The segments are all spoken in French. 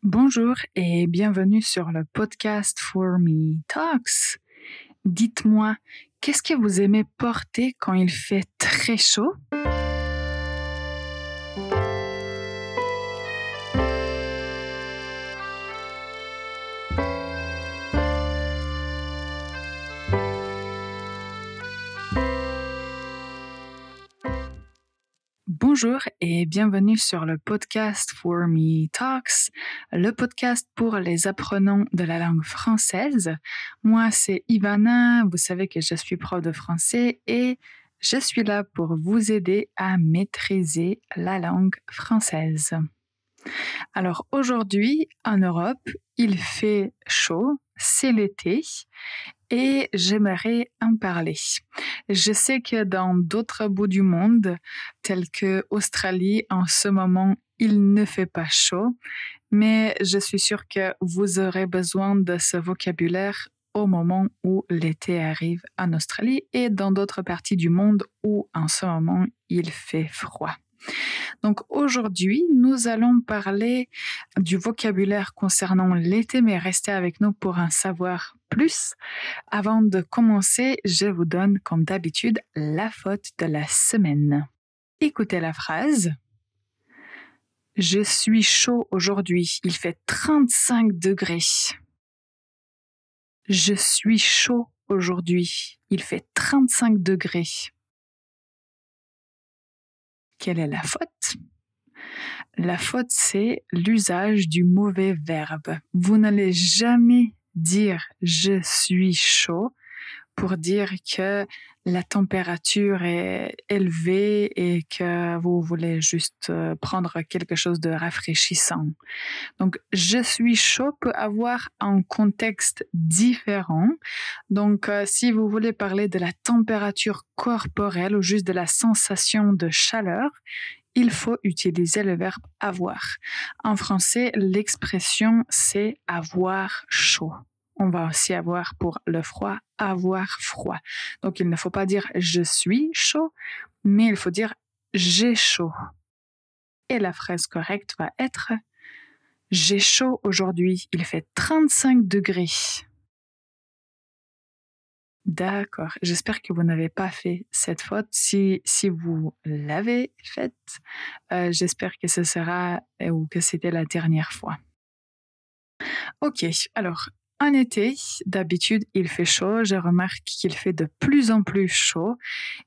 Bonjour et bienvenue sur le podcast For Me Talks. Dites-moi, qu'est-ce que vous aimez porter quand il fait très chaud? Bonjour et bienvenue sur le podcast For Me Talks, le podcast pour les apprenants de la langue française. Moi, c'est Ivana, vous savez que je suis prof de français et je suis là pour vous aider à maîtriser la langue française. Alors aujourd'hui, en Europe, il fait chaud, c'est l'été et j'aimerais en parler. Je sais que dans d'autres bouts du monde, tels que Australie, en ce moment, il ne fait pas chaud, mais je suis sûre que vous aurez besoin de ce vocabulaire au moment où l'été arrive en Australie et dans d'autres parties du monde où en ce moment il fait froid. Donc aujourd'hui, nous allons parler du vocabulaire concernant l'été, mais restez avec nous pour en savoir plus. Avant de commencer, je vous donne, comme d'habitude, la faute de la semaine. Écoutez la phrase. Je suis chaud aujourd'hui, il fait 35 degrés. Je suis chaud aujourd'hui, il fait 35 degrés. Quelle est la faute? La faute, c'est l'usage du mauvais verbe. Vous n'allez jamais dire « je suis chaud » pour dire que la température est élevée et que vous voulez juste prendre quelque chose de rafraîchissant. Donc, « je suis chaud » peut avoir un contexte différent. Donc, si vous voulez parler de la température corporelle ou juste de la sensation de chaleur, il faut utiliser le verbe avoir. En français, l'expression c'est avoir chaud. On va aussi avoir pour le froid, avoir froid. Donc il ne faut pas dire je suis chaud, mais il faut dire j'ai chaud. Et la phrase correcte va être j'ai chaud aujourd'hui, il fait 35 degrés. D'accord, j'espère que vous n'avez pas fait cette faute. Si vous l'avez faite, j'espère que ce sera ou que c'était la dernière fois. Ok, alors en été, d'habitude il fait chaud, je remarque qu'il fait de plus en plus chaud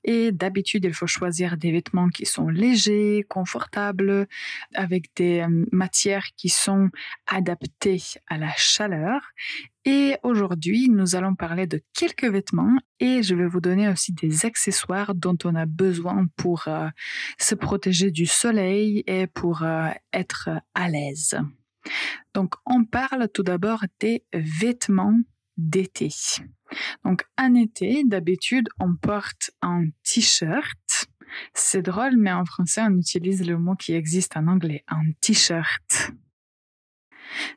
et d'habitude il faut choisir des vêtements qui sont légers, confortables, avec des matières qui sont adaptées à la chaleur. Et aujourd'hui, nous allons parler de quelques vêtements et je vais vous donner aussi des accessoires dont on a besoin pour se protéger du soleil et pour être à l'aise. Donc, on parle tout d'abord des vêtements d'été. Donc, en été, d'habitude, on porte un t-shirt. C'est drôle, mais en français, on utilise le mot qui existe en anglais, un t-shirt.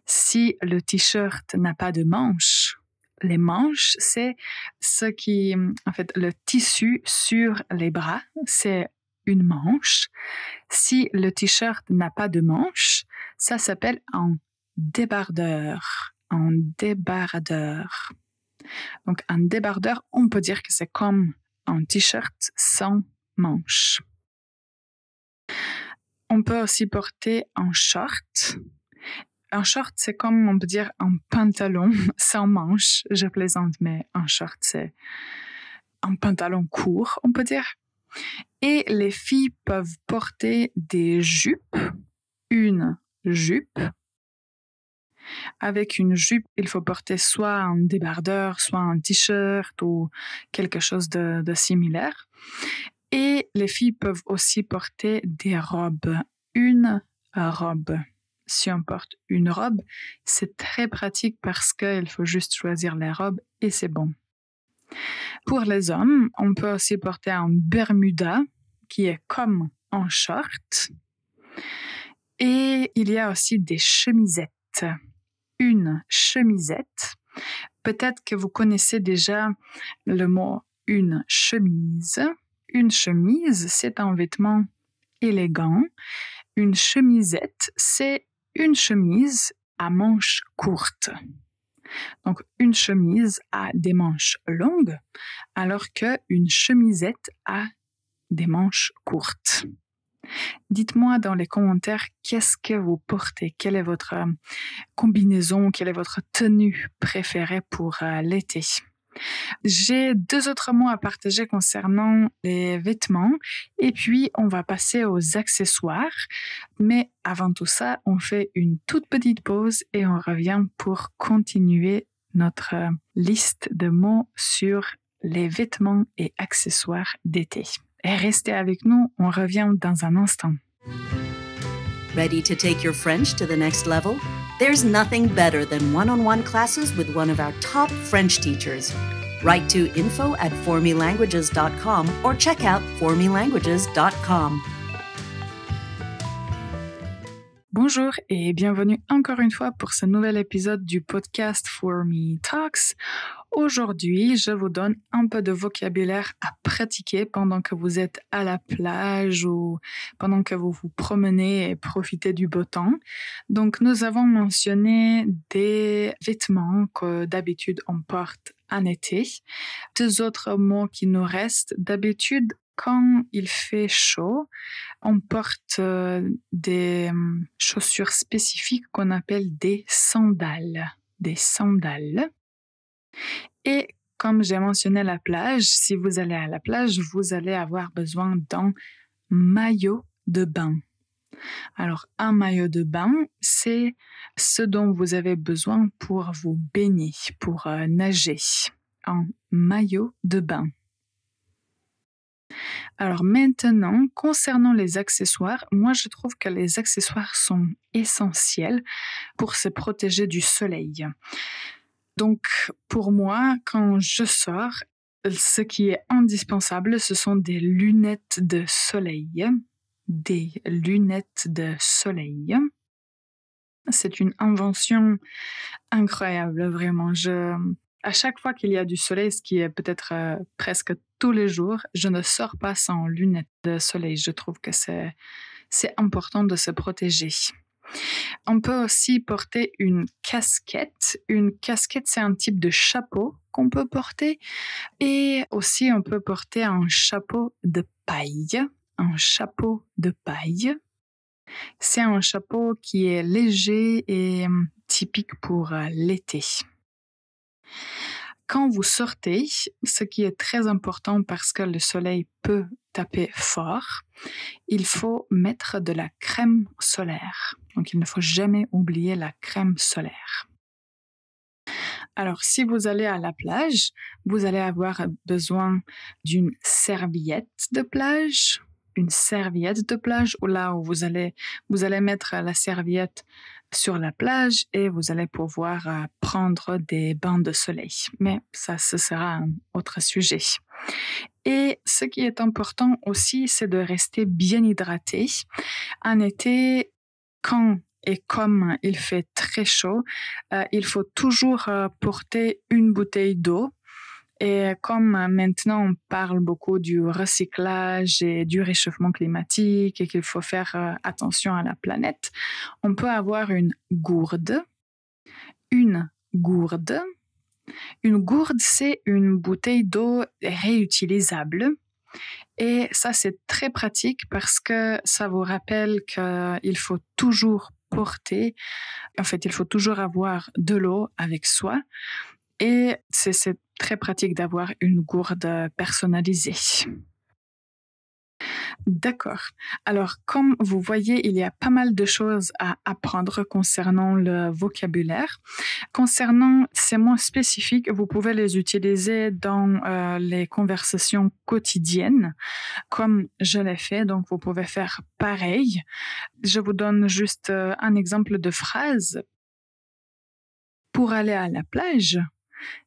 Si le t-shirt n'a pas de manches, les manches, c'est ce qui, en fait, le tissu sur les bras, c'est une manche. Si le t-shirt n'a pas de manches, ça s'appelle un débardeur. Un débardeur. Donc, un débardeur, on peut dire que c'est comme un t-shirt sans manches. On peut aussi porter un short. Un short, c'est comme on peut dire un pantalon sans manches. Je plaisante, mais un short, c'est un pantalon court, on peut dire. Et les filles peuvent porter des jupes, une jupe. Avec une jupe, il faut porter soit un débardeur, soit un t-shirt ou quelque chose de similaire. Et les filles peuvent aussi porter des robes, une robe. Si on porte une robe, c'est très pratique parce qu'il faut juste choisir les robes et c'est bon. Pour les hommes, on peut aussi porter un bermuda qui est comme un short. Et il y a aussi des chemisettes. Une chemisette. Peut-être que vous connaissez déjà le mot une chemise. Une chemise, c'est un vêtement élégant. Une chemisette, c'est une chemise à manches courtes. Donc, une chemise a des manches longues, alors qu'une chemisette a des manches courtes. Dites-moi dans les commentaires qu'est-ce que vous portez, quelle est votre combinaison, quelle est votre tenue préférée pour l'été. J'ai 2 autres mots à partager concernant les vêtements et puis on va passer aux accessoires. Mais avant tout ça, on fait une toute petite pause et on revient pour continuer notre liste de mots sur les vêtements et accessoires d'été. Et restez avec nous, on revient dans un instant. Ready to take your French to the next level? There's nothing better than one-on-one classes with one of our top French teachers. Write to info@formelanguages.com or check out formelanguages.com. Bonjour et bienvenue encore une fois pour ce nouvel épisode du podcast For Me Talks. Aujourd'hui, je vous donne un peu de vocabulaire à pratiquer pendant que vous êtes à la plage ou pendant que vous vous promenez et profitez du beau temps. Donc, nous avons mentionné des vêtements que d'habitude on porte en été. 2 autres mots qui nous restent. D'habitude, quand il fait chaud, on porte des chaussures spécifiques qu'on appelle des sandales. Des sandales. Et comme j'ai mentionné la plage, si vous allez à la plage, vous allez avoir besoin d'un maillot de bain. Alors, un maillot de bain, c'est ce dont vous avez besoin pour vous baigner, pour nager. Un maillot de bain. Alors maintenant, concernant les accessoires, moi je trouve que les accessoires sont essentiels pour se protéger du soleil. Donc pour moi, quand je sors, ce qui est indispensable, ce sont des lunettes de soleil. Des lunettes de soleil. C'est une invention incroyable, vraiment. À chaque fois qu'il y a du soleil, ce qui est peut-être presque tous les jours, je ne sors pas sans lunettes de soleil. Je trouve que c'est important de se protéger. On peut aussi porter une casquette. Une casquette, c'est un type de chapeau qu'on peut porter. Et aussi, on peut porter un chapeau de paille. Un chapeau de paille. C'est un chapeau qui est léger et typique pour l'été. Quand vous sortez, ce qui est très important parce que le soleil peut taper fort, il faut mettre de la crème solaire. Donc, il ne faut jamais oublier la crème solaire. Alors, si vous allez à la plage, vous allez avoir besoin d'une serviette de plage. Une serviette de plage, ou là où vous allez mettre la serviette sur la plage et vous allez pouvoir prendre des bains de soleil. Mais ça, ce sera un autre sujet. Et ce qui est important aussi, c'est de rester bien hydraté. En été, quand et comme il fait très chaud, il faut toujours porter une bouteille d'eau. Et comme maintenant on parle beaucoup du recyclage et du réchauffement climatique et qu'il faut faire attention à la planète, on peut avoir une gourde. Une gourde. Une gourde, c'est une bouteille d'eau réutilisable. Et ça, c'est très pratique parce que ça vous rappelle qu'il faut toujours il faut toujours avoir de l'eau avec soi. Et c'est très pratique d'avoir une gourde personnalisée. D'accord. Alors, comme vous voyez, il y a pas mal de choses à apprendre concernant le vocabulaire. Concernant ces mots spécifiques, vous pouvez les utiliser dans les conversations quotidiennes, comme je l'ai fait. Donc, vous pouvez faire pareil. Je vous donne juste un exemple de phrase. Pour aller à la plage,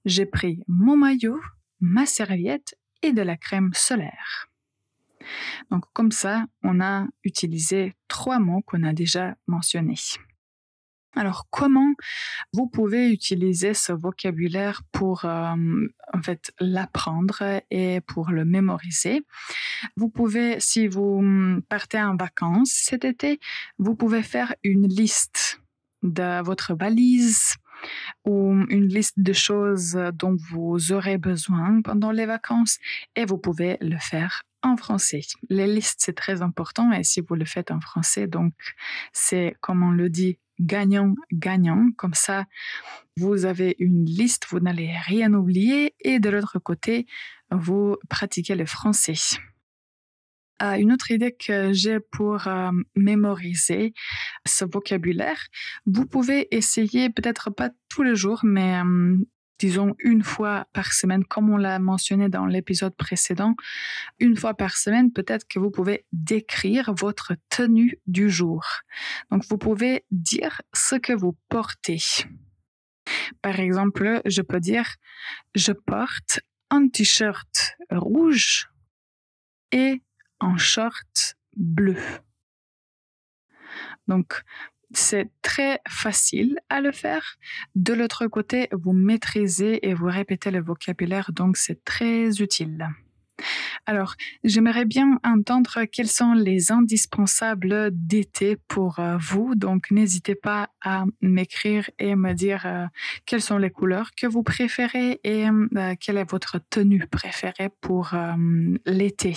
j'ai pris mon maillot, ma serviette et de la crème solaire. Donc comme ça, on a utilisé 3 mots qu'on a déjà mentionnés. Alors comment vous pouvez utiliser ce vocabulaire pour l'apprendre et pour le mémoriser? Vous pouvez, si vous partez en vacances cet été, vous pouvez faire une liste de votre valise ou une liste de choses dont vous aurez besoin pendant les vacances et vous pouvez le faire en français. Les listes, c'est très important et si vous le faites en français, donc c'est, comme on le dit, gagnant-gagnant. Comme ça, vous avez une liste, vous n'allez rien oublier et de l'autre côté, vous pratiquez le français. Une autre idée que j'ai pour mémoriser ce vocabulaire, vous pouvez essayer, peut-être pas tous les jours, mais disons une fois par semaine, comme on l'a mentionné dans l'épisode précédent, une fois par semaine, peut-être que vous pouvez décrire votre tenue du jour. Donc, vous pouvez dire ce que vous portez. Par exemple, je peux dire « Je porte un t-shirt rouge et un short bleu ». Donc, c'est très facile à le faire. De l'autre côté, vous maîtrisez et vous répétez le vocabulaire, donc c'est très utile. Alors, j'aimerais bien entendre quels sont les indispensables d'été pour vous. Donc, n'hésitez pas à m'écrire et me dire quelles sont les couleurs que vous préférez et quelle est votre tenue préférée pour l'été.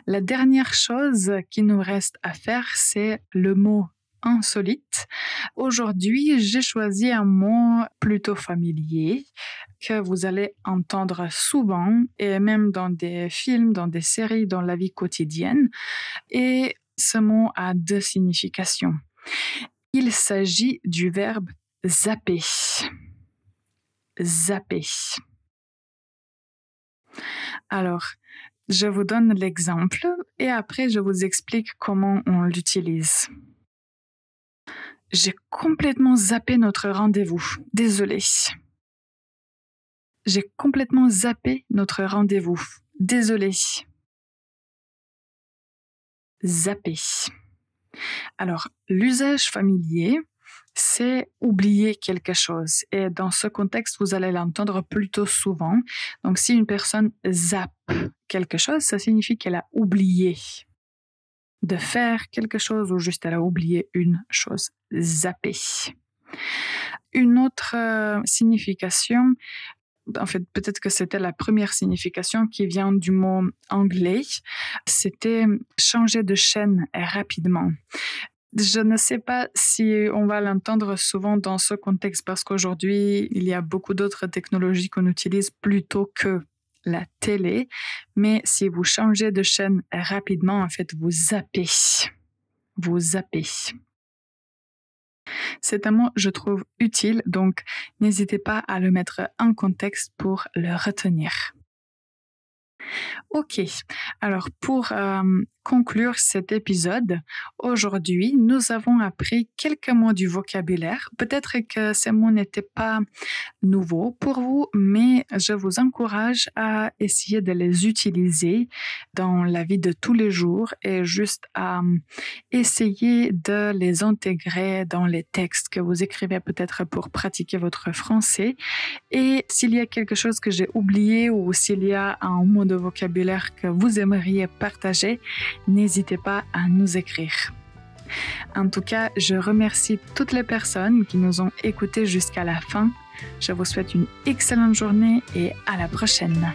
La dernière chose qui nous reste à faire, c'est le mot insolite. Aujourd'hui, j'ai choisi un mot plutôt familier que vous allez entendre souvent et même dans des films, dans des séries, dans la vie quotidienne. Et ce mot a deux significations. Il s'agit du verbe zapper. Zapper. Alors, je vous donne l'exemple et après je vous explique comment on l'utilise. J'ai complètement zappé notre rendez-vous. Désolée. J'ai complètement zappé notre rendez-vous. Désolée. Zapper. Alors, l'usage familier, c'est oublier quelque chose. Et dans ce contexte, vous allez l'entendre plutôt souvent. Donc, si une personne zappe quelque chose, ça signifie qu'elle a oublié de faire quelque chose ou juste elle a oublié une chose. Zapper. Une autre signification, en fait, peut-être que c'était la première signification qui vient du mot anglais, c'était changer de chaîne rapidement. Je ne sais pas si on va l'entendre souvent dans ce contexte parce qu'aujourd'hui, il y a beaucoup d'autres technologies qu'on utilise plutôt que la télé. Mais si vous changez de chaîne rapidement, en fait, vous zappez. Vous zappez. C'est un mot, je trouve, utile, donc n'hésitez pas à le mettre en contexte pour le retenir. Ok, alors pour conclure cet épisode, aujourd'hui, nous avons appris quelques mots du vocabulaire. Peut-être que ces mots n'étaient pas nouveaux pour vous, mais je vous encourage à essayer de les utiliser dans la vie de tous les jours et juste à essayer de les intégrer dans les textes que vous écrivez peut-être pour pratiquer votre français. Et s'il y a quelque chose que j'ai oublié ou s'il y a un mot de vocabulaire que vous aimeriez partager, n'hésitez pas à nous écrire. En tout cas, je remercie toutes les personnes qui nous ont écoutés jusqu'à la fin. Je vous souhaite une excellente journée et à la prochaine.